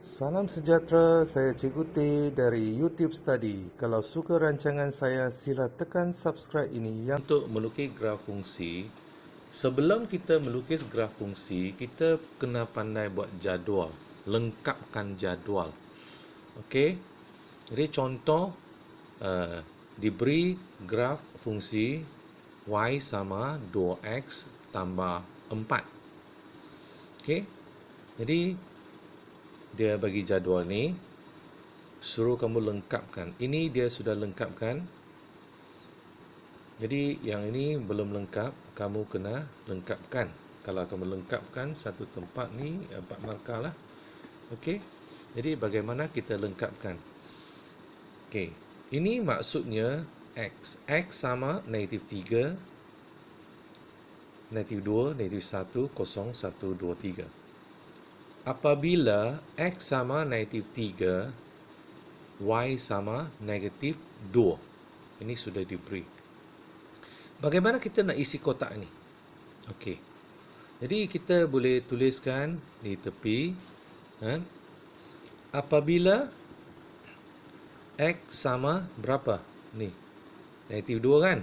Salam sejahtera, saya Cikgu T dari YouTube Study. Kalau suka rancangan saya, sila tekan subscribe ini yang untuk melukis graf fungsi. Sebelum kita melukis graf fungsi, kita kena pandai buat jadual, lengkapkan jadual. Okey. Jadi contoh diberi graf fungsi y sama 2x tambah 4. Okey. Jadi dia bagi jadual ni, suruh kamu lengkapkan. Ini dia sudah lengkapkan. Jadi yang ini belum lengkap, kamu kena lengkapkan. Kalau kamu lengkapkan satu tempat ni 4 markah lah. Okey. Jadi bagaimana kita lengkapkan? Okey. Ini maksudnya x. X sama negatif 3, negatif 2, negatif 1, 0, 1, 2, 3. Apabila x sama negatif 3, y sama negatif 2. Ini sudah diberi. Bagaimana kita nak isi kotak ni? Okey. Jadi kita boleh tuliskan di tepi. Apabila x sama berapa? Ni. Negatif 2 kan?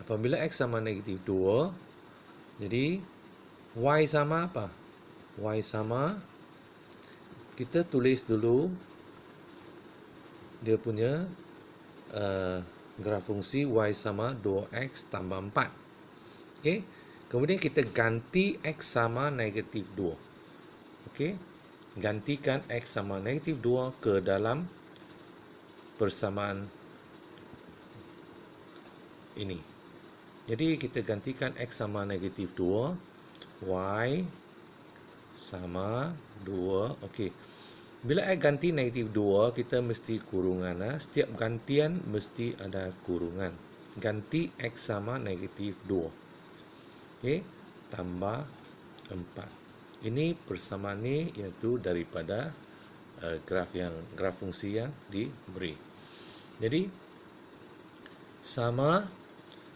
Apabila x sama negatif 2, jadi y sama apa? Y sama, kita tulis dulu dia punya graf fungsi y sama 2x tambah 4. Okey. Kemudian kita ganti x sama negatif 2. Okey. Gantikan x sama negatif 2 ke dalam persamaan ini. Jadi kita gantikan x sama negatif 2, y sama 2. Okey. Bila x ganti negatif 2, kita mesti kurungan. Setiap gantian mesti ada kurungan. Ganti x sama negatif 2. Okey. Tambah 4. Ini persamaan ni iaitu daripada graf fungsi yang diberi. Jadi sama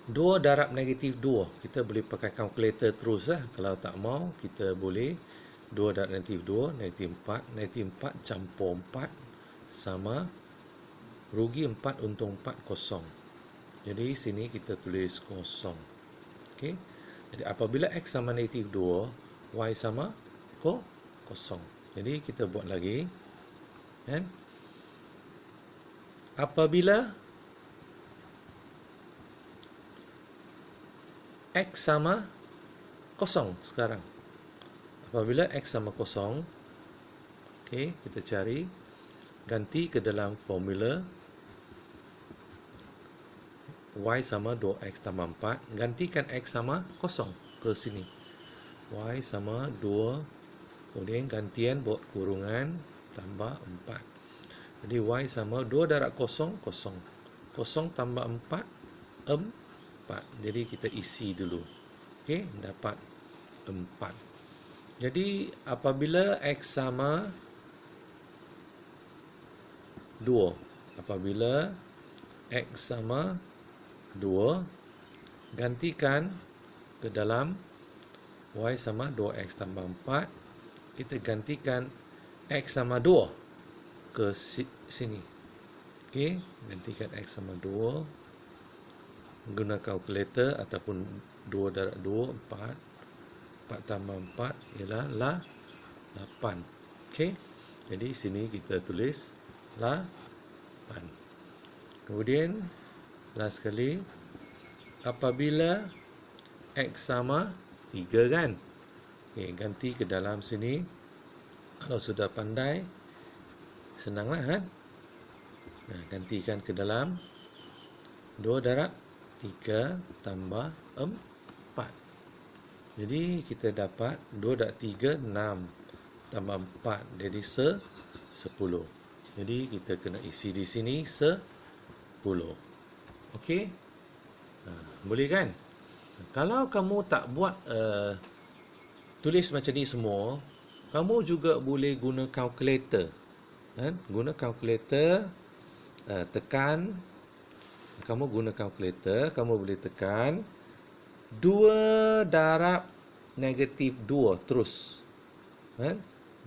2 darab negatif 2. Kita boleh pakai kalkulator terus lah. Kalau tak mau, kita boleh 2 darab negatif 2, negatif 4. Negatif 4 campur 4 sama rugi 4 untung 4, kosong. Jadi sini kita tulis kosong. Okey. Jadi apabila x sama negatif 2, y sama kosong. Jadi kita buat lagi. Kan? Apabila x sama kosong sekarang. Apabila x sama kosong, okey, kita cari, ganti ke dalam formula y sama 2x tambah 4, gantikan x sama kosong ke sini. Y sama 2, kemudian gantian buat kurungan tambah 4. Jadi y sama 2 darab kosong, kosong. Kosong tambah 4, 4. Jadi kita isi dulu. Okey, dapat 4. Jadi apabila x sama 2, apabila x sama 2, gantikan ke dalam y sama 2x tambah 4. Kita gantikan x sama 2 ke sini. Okey, gantikan x sama 2. Guna kalkulator ataupun 2 darab 2, 4. 4 tambah 4 ialah 8. Okey. Jadi sini kita tulis 8. Kemudian last sekali, apabila x sama 3 kan. Okey, ganti ke dalam sini. Kalau sudah pandai, senanglah kan. Nah, gantikan ke dalam 2 darab 3 tambah 4. Jadi kita dapat 2 darab 3, 6 tambah 4, jadi 10. Jadi kita kena isi di sini 10. Okey? Boleh kan? Kalau kamu tak buat tulis macam ni semua, kamu juga boleh guna kalkulator. Guna kalkulator, tekan. Kamu guna kalkulator, kamu boleh tekan 2 darab negatif 2 terus.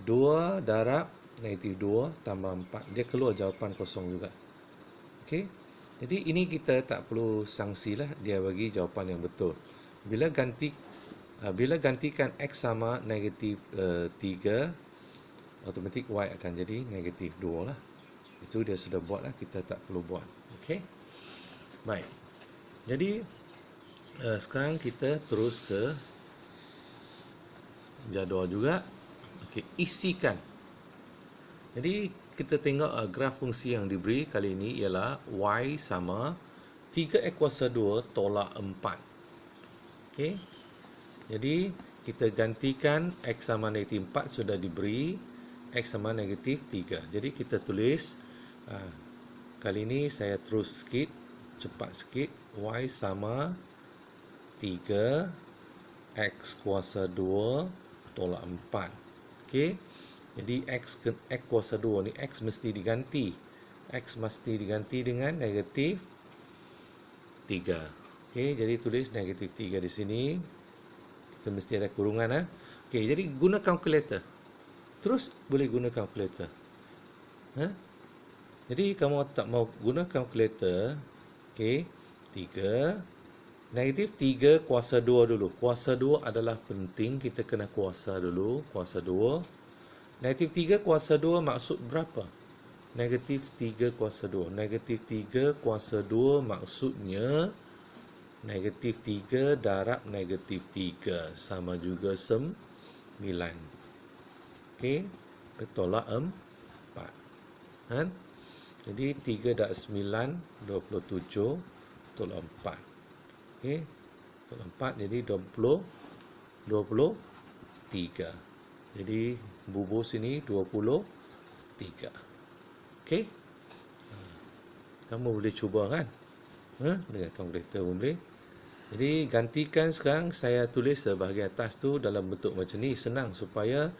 2 darab negatif 2 tambah 4. Dia keluar jawapan kosong juga. Okey. Jadi ini kita tak perlu sangsilah, dia bagi jawapan yang betul. Bila gantikan X sama negatif 3, automatik Y akan jadi negatif 2 lah. Itu dia sudah buat lah, kita tak perlu buat. Okey. Baik. Jadi sekarang kita terus ke jadual juga. Okey, isikan. Jadi kita tengok graf fungsi yang diberi kali ini ialah Y sama 3X kuasa 2 tolak 4. Okey. Jadi kita gantikan X sama negatif 4 sudah diberi, X sama negatif 3. Jadi kita tulis, kali ini saya terus sikit, cepat sikit. Y sama 3X kuasa 2 tolak 4. Okey. Jadi X kuasa 2 ni, X mesti diganti. X mesti diganti dengan negatif 3. Okey, jadi tulis negatif 3 di sini. Kita mesti ada kurungan. Okey, jadi guna kalkulator. Terus boleh guna kalkulator. Jadi kamu tak mau guna kalkulator, okey, 3. Negatif 3 kuasa 2 dulu. Kuasa 2 adalah penting, kita kena kuasa dulu. Kuasa 2. Negatif 3 kuasa 2 maksud berapa? Negatif 3 kuasa 2. Negatif 3 kuasa 2 maksudnya negatif 3 darab negatif 3 sama juga 9. Okey, ketolak 4. Kan? Jadi 3 darab 9, 27 tolak 4. Okey, tolak 4 jadi 23. Jadi bubuh sini 23. Okey. Kamu boleh cuba kan? Dengan kalkulator pun boleh. Jadi gantikan sekarang saya tulis bahagian atas tu dalam bentuk macam ni, senang supaya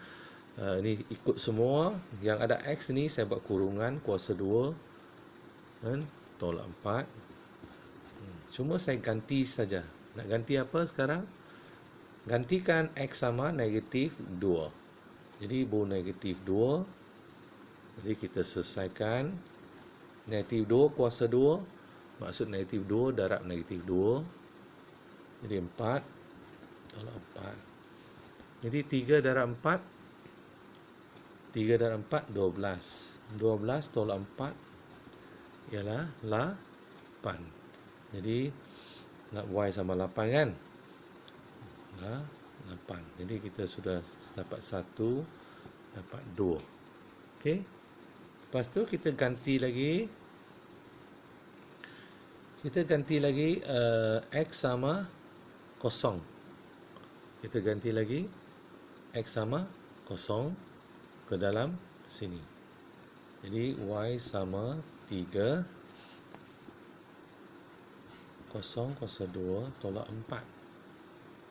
ni ikut semua. Yang ada X ni saya buat kurungan kuasa 2 kan, tolak 4. Cuma saya ganti saja. Nak ganti apa sekarang? Gantikan X sama negatif 2. Jadi negatif 2. Jadi kita selesaikan. Negatif 2 kuasa 2 maksud negatif 2 darab negatif 2. Jadi 4 tolak 4. Jadi 3 darab 4, 3 darab 4 12. 12 tolak 4 ialah 8. Jadi Y sama 8 kan? 8. Jadi kita sudah dapat 1, dapat 2. Okey. Lepas tu kita ganti lagi. X sama 0. Kita ganti lagi X sama 0 ke dalam sini. Jadi Y sama 3 0 kuasa 2 tolak 4.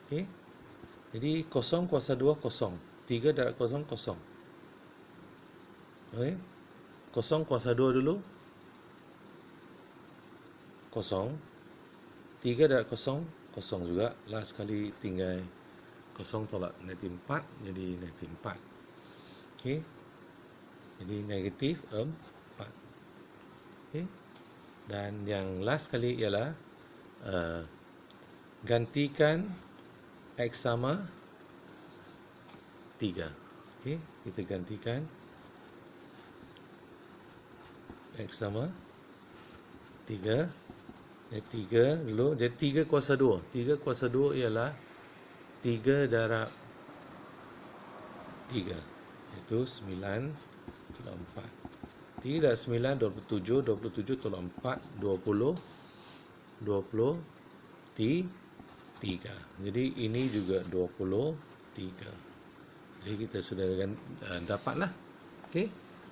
Okey. Jadi 0 kuasa 2 0. 3 darab 0 0. Okey. 0 kuasa 2 dulu. 0. 3 darab 0 0 juga. Last sekali tinggal 0 tolak negatif 4 jadi negatif 4. Okey. Jadi negatif 4. Okey. Dan yang last sekali ialah gantikan X sama 3. Okey, kita gantikan X sama 3. 3 dulu. Jadi 3 kuasa 2. 3 kuasa 2 ialah 3 darab 3. Itu 9 tolak 4. 3 darab 9, 27. 27 tolak 4, 20. 23. Jadi ini juga 23. Jadi kita sudah dapatlah. Okey.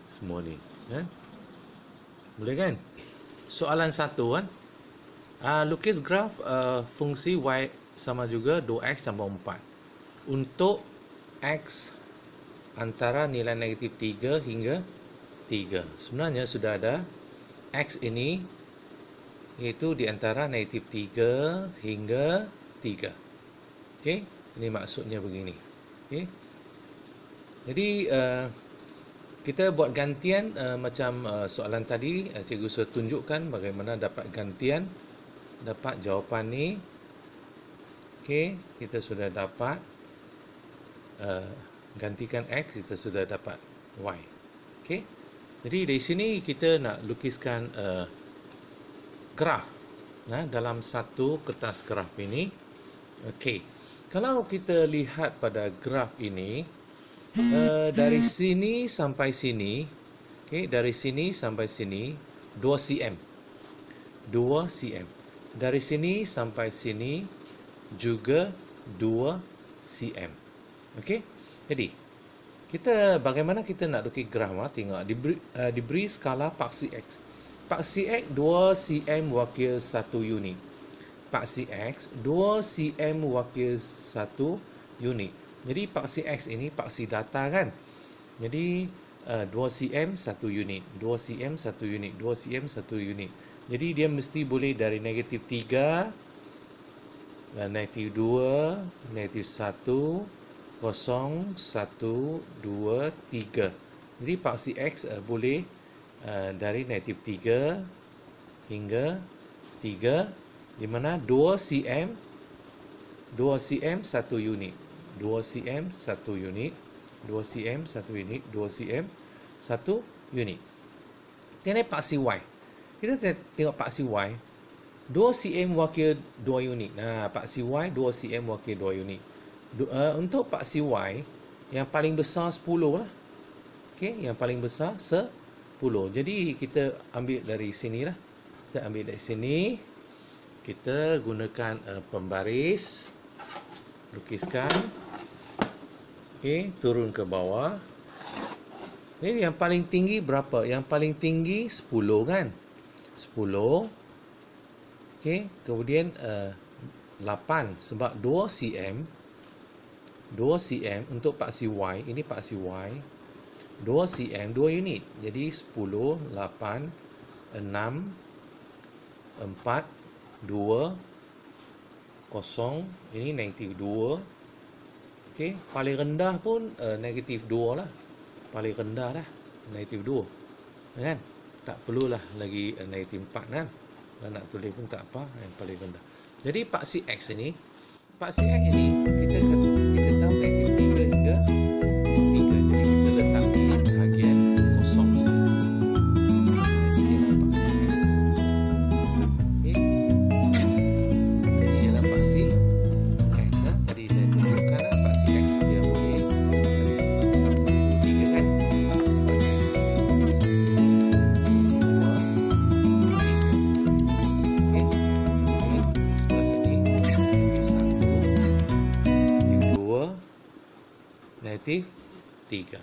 Semua ni, kan? Boleh kan? Soalan 1 kan. Lukis graf fungsi Y sama juga 2X tambah 4. Untuk X antara nilai negatif 3 hingga 3. Sebenarnya sudah ada X ini iaitu di antara negatif 3 hingga 3. Okey, ini maksudnya begini. Okey. Jadi kita buat gantian macam soalan tadi, cikgu sudah tunjukkan bagaimana dapat gantian, dapat jawapan ni. Okey, kita sudah dapat gantikan X, kita sudah dapat Y. Okey, jadi dari sini kita nak lukiskan graf dalam satu kertas graf ini. Okey, kalau kita lihat pada graf ini, dari sini sampai sini, okey, dari sini sampai sini 2 cm. 2 cm. Dari sini sampai sini juga 2 cm. Okey. Jadi bagaimana kita nak lukis graf? Tengok diberi skala paksi X. Paksi X 2 cm wakil 1 unit. Paksi X 2 cm wakil 1 unit. Jadi paksi X ini paksi data kan. Jadi 2 cm 1 unit, 2 cm 1 unit, 2 cm 1 unit. Jadi dia mesti boleh dari negatif 3, negatif 2, negatif 1, 0, 1, 2, 3. Jadi paksi X boleh dari negatif 3 hingga 3, di mana 2 cm 1 unit. 2 cm 1 unit, 2 cm 1 unit, 2 cm 1 unit. Tengok paksi Y. Kita tengok paksi Y. 2 cm wakil 2 unit. Nah, paksi Y 2 cm wakil 2 unit. Untuk paksi Y, yang paling besar 10 lah. Okey, yang paling besar 10. Jadi kita ambil dari sini lah. Kita ambil dari sini. Kita gunakan pembaris. Lukiskan. Okey, turun ke bawah. Ini yang paling tinggi berapa? Yang paling tinggi 10 kan? 10. Okey, kemudian 8 sebab 2 cm. 2 cm untuk paksi Y, ini paksi Y. 2 cm 2 unit. Jadi 10, 8, 6, 4, 2, 0, ini negatif 2. Okey, paling rendah pun negatif 2 lah. Paling rendah dah negatif 2. Kan? Tak perlulah lagi negatif 4 kan. Kalau nak tulis pun tak apa, yang paling rendah. Jadi paksi X ini kita tahu negatif 3 hingga 3. Jadi kita letak di bahagian kosong sini. Ini adalah paksi X. Okey. Ini adalah paksi X. Tadi saya tunjukkan paksi X dia boleh dari 1, 2, 3 kan. Paksi X 1, 2, 3. Okey. Di sebelah sini negatif 1, negatif 2, negatif 3.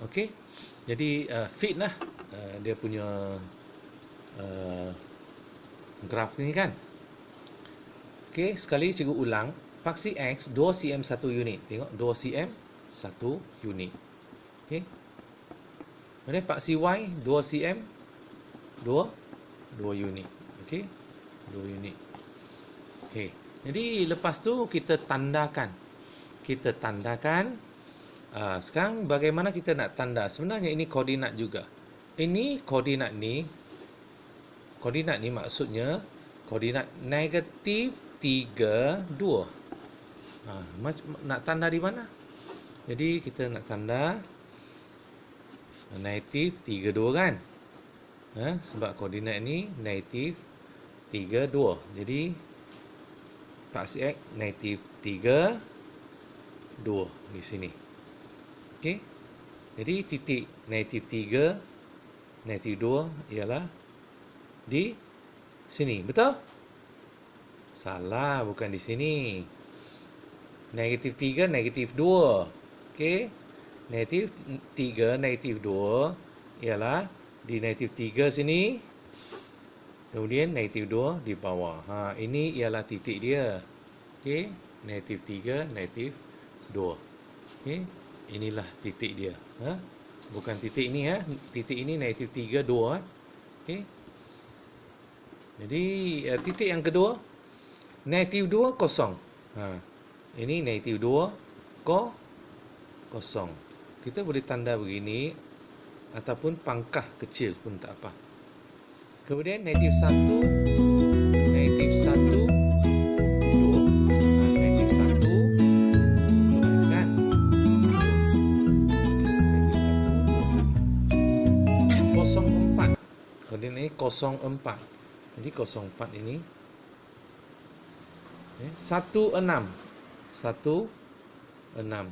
Okey. Jadi fit lah dia punya graf ni kan. Okey, sekali cikgu ulang. Paksi X 2 cm 1 unit. Tengok 2 cm 1 unit. Okey. Kemudian paksi Y 2 cm 2 unit. Okey. 2 unit. Okey. Jadi lepas tu kita tandakan. Sekarang bagaimana kita nak tanda? Sebenarnya ini koordinat juga. Ini koordinat ni maksudnya koordinat negatif 3, 2. Nak tanda di mana? Jadi kita nak tanda negatif 3, 2 kan? Sebab koordinat ni negatif 3, 2. Jadi paksi X negatif 3, 2 di sini. Okey. Jadi titik negatif 3, negatif 2 ialah di sini. Betul? Salah, bukan di sini. Negatif 3, negatif 2. Okey. Negatif 3, negatif 2 ialah di negatif 3 sini. Kemudian negatif 2 di bawah. Ini ialah titik dia. Okey. Negatif 3, negatif 2. Okey. Inilah titik dia. Bukan titik ni ya. Titik ini negatif 3, 2. Okey. Jadi titik yang kedua negatif 2, kosong. Ini negatif 2, kosong. Kita boleh tanda begini ataupun pangkah kecil pun tak apa. Kemudian negatif 1, negatif 1, 2. Negatif 1 untuk X kan. Negatif 1 04. Kemudian ini 04. Jadi 04 ini 16. 16.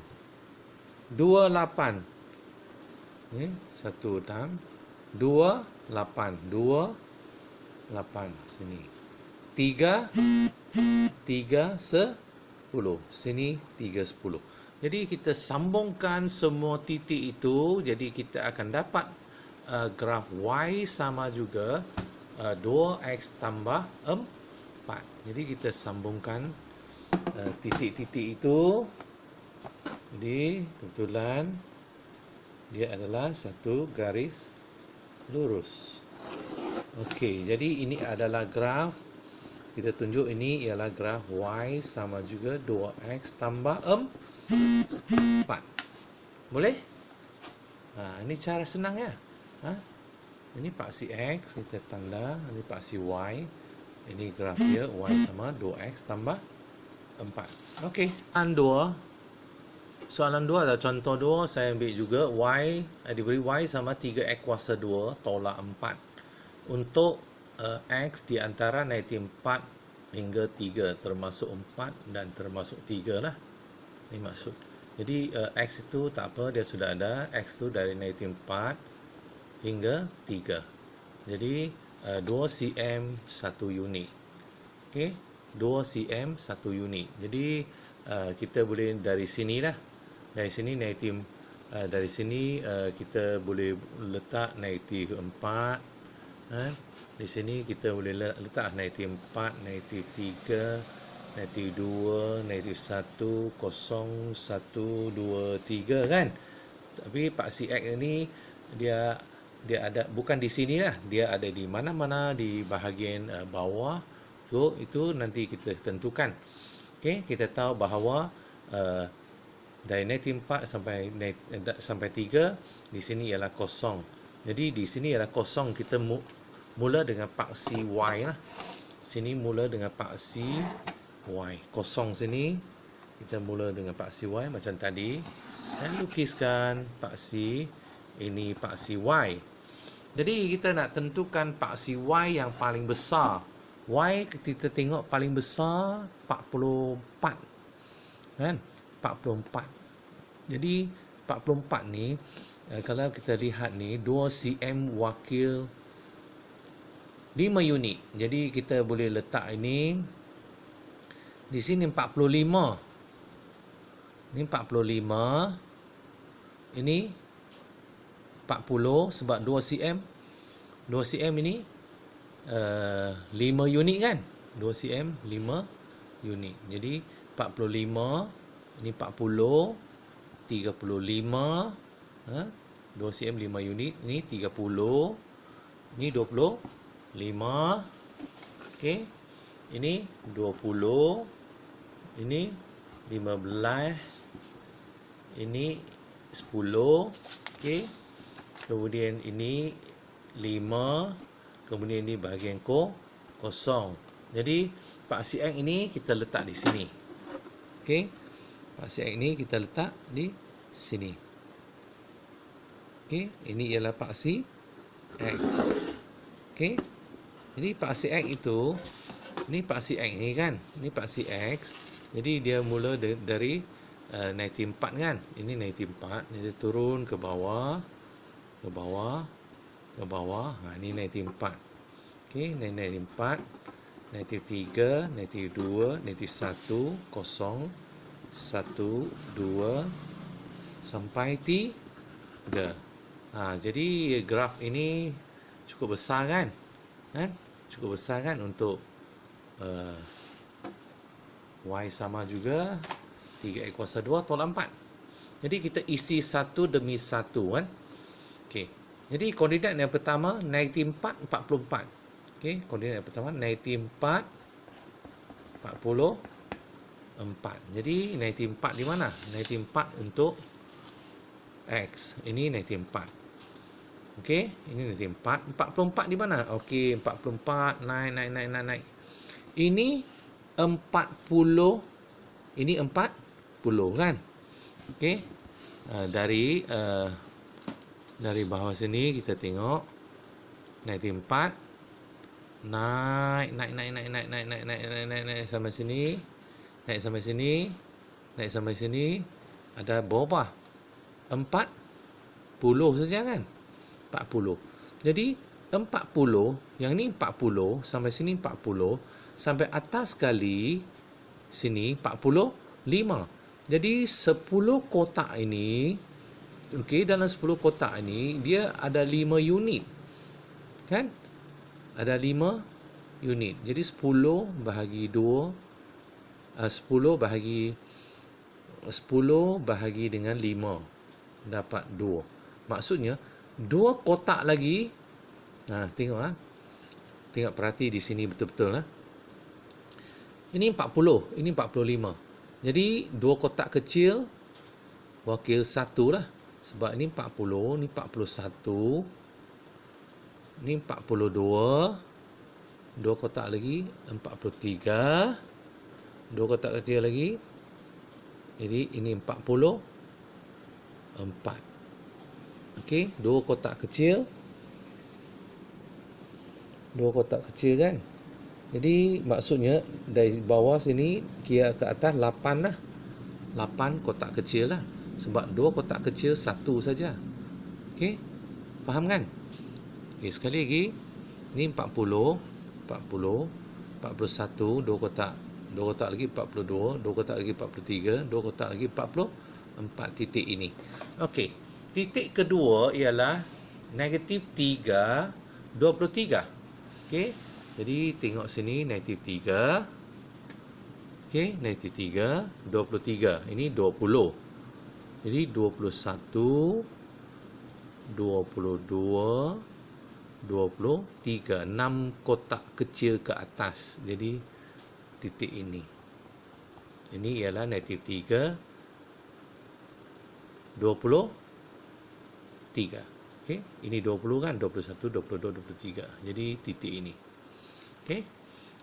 28. 16. 28. 28 sini. 3 10. Sini 3 10. Jadi kita sambungkan semua titik itu, jadi kita akan dapat graf Y sama juga 2X tambah 4. Jadi kita sambungkan titik-titik itu. Jadi kebetulan dia adalah satu garis lurus. Okey, jadi ini adalah graf. Kita tunjuk ini ialah graf Y sama juga 2X tambah 4. Boleh? Ini cara senang ya. Ini paksi X, kita tanda. Ini paksi Y. Ini graf dia, Y sama 2X tambah 4. Okey, soalan 2 ada contoh 2. Saya ambil juga Y, diberi Y sama 3X kuasa 2 tolak 4. Untuk X di antara negatif 4 hingga 3, termasuk 4 dan termasuk 3 lah. Ini maksud. Jadi X itu tak apa, dia sudah ada. X itu dari negatif 4 hingga 3. Jadi 2 cm 1 unit. Okey, 2 cm 1 unit. Jadi kita boleh dari sini lah. Dari sini negatif dari sini kita boleh letak negatif 4. Di sini kita boleh letak negatif 4, negatif 3, negatif 2, negatif 1, 0, 1, 2, 3 kan. Tapi paksi X ini dia ada bukan di sini lah, dia ada di mana-mana di bahagian bawah. So itu nanti kita tentukan. Okey, kita tahu bahawa dari negatif 4 sampai 3 di sini ialah kosong. Jadi di sini ialah kosong, kita mula dengan paksi Y lah. Sini mula dengan paksi Y. Kosong sini kita mula dengan paksi Y macam tadi. Dan lukiskan paksi ini, paksi Y. Jadi kita nak tentukan paksi Y yang paling besar. Y kita tengok paling besar 44. Kan? 44. Jadi 44 ni kalau kita lihat ni 2 cm wakil 5 unit. Jadi kita boleh letak ini di sini 45. Ini 45. Ini 40 sebab 2 cm. 2 cm ini 5 unit kan? 2 cm 5 unit. Jadi 45, ini 40, 35, 2 cm 5 unit, ini 30, ini 20, 5. Okey. Ini 20. Ini 15. Ini 10. Okey. Kemudian ini 5. Kemudian ini bahagian kosong. Jadi paksi X ini kita letak di sini. Okey. Paksi X ini kita letak di sini. Okey, ini ialah paksi X. Okey. Jadi paksi X itu, ini paksi X ni kan, ini paksi X. Jadi dia mula dari negatif 4 kan. Ini negatif 4, dia turun ke bawah, ke bawah, ke bawah. Ini negatif 4. Okey, negatif 4, negatif 3, negatif 2, negatif 1, 0, 1, 2 sampai 3. Jadi graf ini cukup besar kan? Cukup besar kan untuk Y sama juga 3X kuasa 2 tolak 4. Jadi kita isi satu demi satu kan. Okey. Jadi koordinat yang pertama negatif 4, 44. Okey, koordinat yang pertama negatif 4, 44. Jadi negatif 4 di mana? Negatif 4 untuk X. Ini negatif 4. Okey, ini negatif 4. 44 di mana? Okey, 44. Naik. Ini 40. Ini 40 kan? Okey. Dari bawah sini kita tengok negatif 4. Naik sampai sini. Naik sampai sini. Ada berapa? 40 saja kan? 40. Jadi 40, yang ni 40, sampai sini 40, sampai atas sekali sini 45. Jadi 10 kotak ini, okey, dalam 10 kotak ini dia ada 5 unit. Kan? Ada 5 unit. Jadi 10 bahagi 2, 10 bahagi dengan 5 dapat 2. Maksudnya 2 kotak lagi. Tengok Tengok, perhati di sini betul-betul lah. Ini 40, ini 45. Jadi 2 kotak kecil wakil 1 lah. Sebab ini 40, ini 41. Ini 42. 2 kotak lagi 43. 2 kotak kecil lagi. Jadi ini 44. Okey, 2 kotak kecil. 2 kotak kecil kan. Jadi maksudnya dari bawah sini kira ke atas 8 lah. 8 kotak kecil lah. Sebab 2 kotak kecil 1 saja. Okey, faham kan? Okey, sekali lagi. Ni 40, 41, 2 kotak. 2 kotak lagi 42, 2 kotak lagi 43, 2 kotak lagi 44 titik ini. Okey. Titik kedua ialah negatif 3, 23. Okey. Jadi tengok sini negatif 3. Okey, negatif 3, 23. Ini 20. Jadi 21, 22, 23. 6 kotak kecil ke atas. Jadi titik ini. Ini ialah negatif 3, 23. Okey, ini 20 kan, 21, 22, 23. Jadi titik ini. Okey.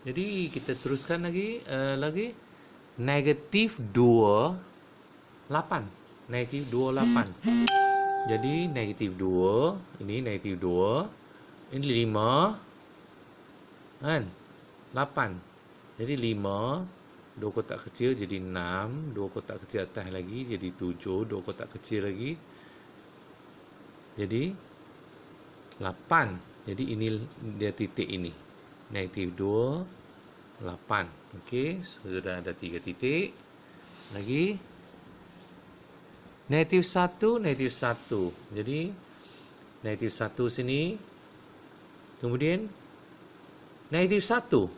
Jadi kita teruskan lagi negatif 28. Negatif 28. Jadi negatif 2, ini negatif 2. Ini 5 kan? 8. Jadi 5, 2 kotak kecil jadi 6, 2 kotak kecil atas lagi jadi 7, 2 kotak kecil lagi jadi 8. Jadi ini dia titik ini. Negatif 2, 8. Okey, sudah ada 3 titik. Lagi negatif 1, negatif 1. Jadi negatif 1 sini. Kemudian negatif 1.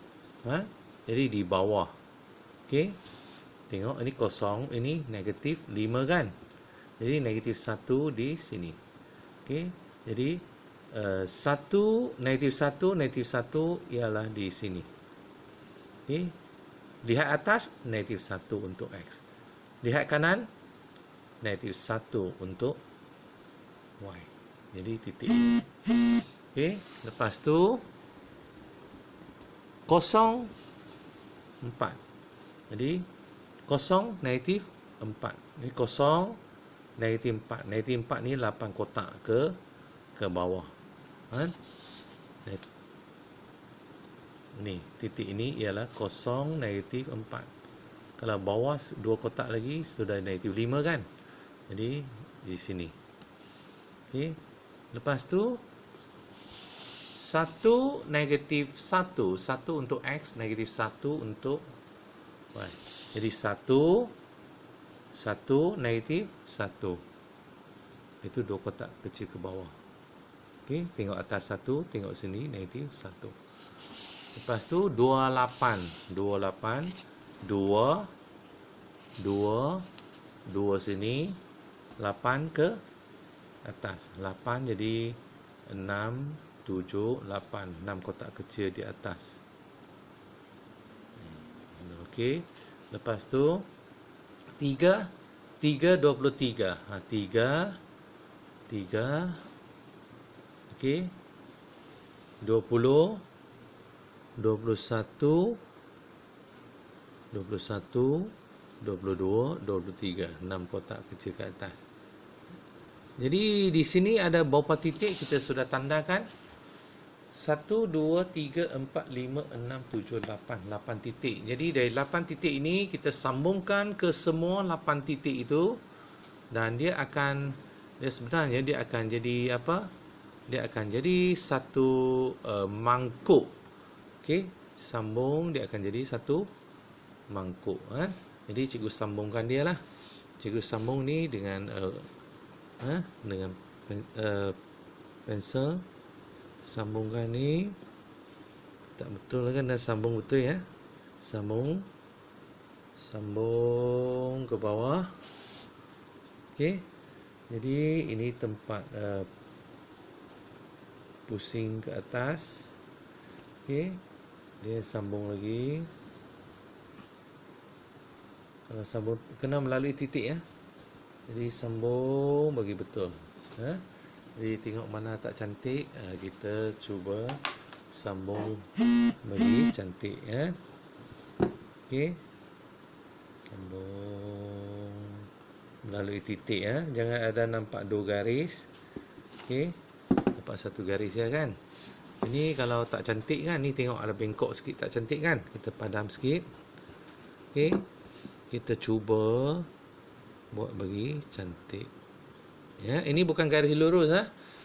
Jadi di bawah. Okey. Tengok ini kosong, ini negatif 5 kan. Jadi negatif 1 di sini. Okey. Jadi negatif 1 ialah di sini. Okey. Lihat atas negatif 1 untuk X. Lihat kanan negatif 1 untuk Y. Jadi titik ini. Okey. Lepas tu 0, 4. Jadi 0, negatif 4. Ini 0, negatif 4. Negatif 4 ni 8 kotak ke bawah. Kan? Ni, titik ini ialah 0, negatif 4. Kalau bawah 2 kotak lagi sudah negatif 5 kan? Jadi di sini. Okey. Lepas tu 1, negatif 1. 1 untuk X, negatif 1 untuk Y. Jadi 1, negatif 1. Itu 2 kotak kecil ke bawah. Okey, tengok atas 1, tengok sini negatif 1. Lepas tu 28. 2 sini, 8 ke atas. 8 jadi 6, 7, 8. 6 kotak kecil di atas. Okey. Lepas tu 3, 23. 3, 3, okey, 20, 21, 21, 22, 23. 6 kotak kecil ke atas. Jadi di sini ada beberapa titik kita sudah tandakan. 1, 2, 3, 4, 5, 6, 7, 8. 8 titik. Jadi dari 8 titik ini kita sambungkan ke semua 8 titik itu. Dan dia sebenarnya dia akan jadi apa? Dia akan jadi satu mangkuk. Okey, sambung dia akan jadi satu mangkuk. Jadi cikgu sambungkan dia lah. Cikgu sambung ni dengan dengan pensel. Sambungkan ni. Tak betul kan, dah sambung betul ya. Sambung ke bawah. Okey. Jadi ini tempat pusing ke atas. Okey. Dia sambung lagi. Kalau sambung kena melalui titik ya. Jadi sambung bagi betul. Jadi tengok mana tak cantik, kita cuba sambung bagi cantik ya. Okey. Sambung melalui titik ya. Jangan ada nampak 2 garis. Okey. Nampak 1 garis ya kan. Ini kalau tak cantik kan, ni tengok ada bengkok sikit, tak cantik kan. Kita padam sikit. Okey. Kita cuba buat bagi cantik. Ya, ini bukan garis lurus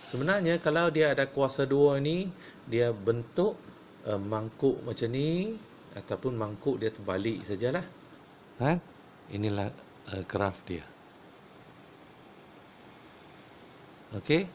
Sebenarnya kalau dia ada kuasa 2 ni, dia bentuk mangkuk macam ni ataupun mangkuk dia terbalik sajalah. Inilah graf dia. Okey.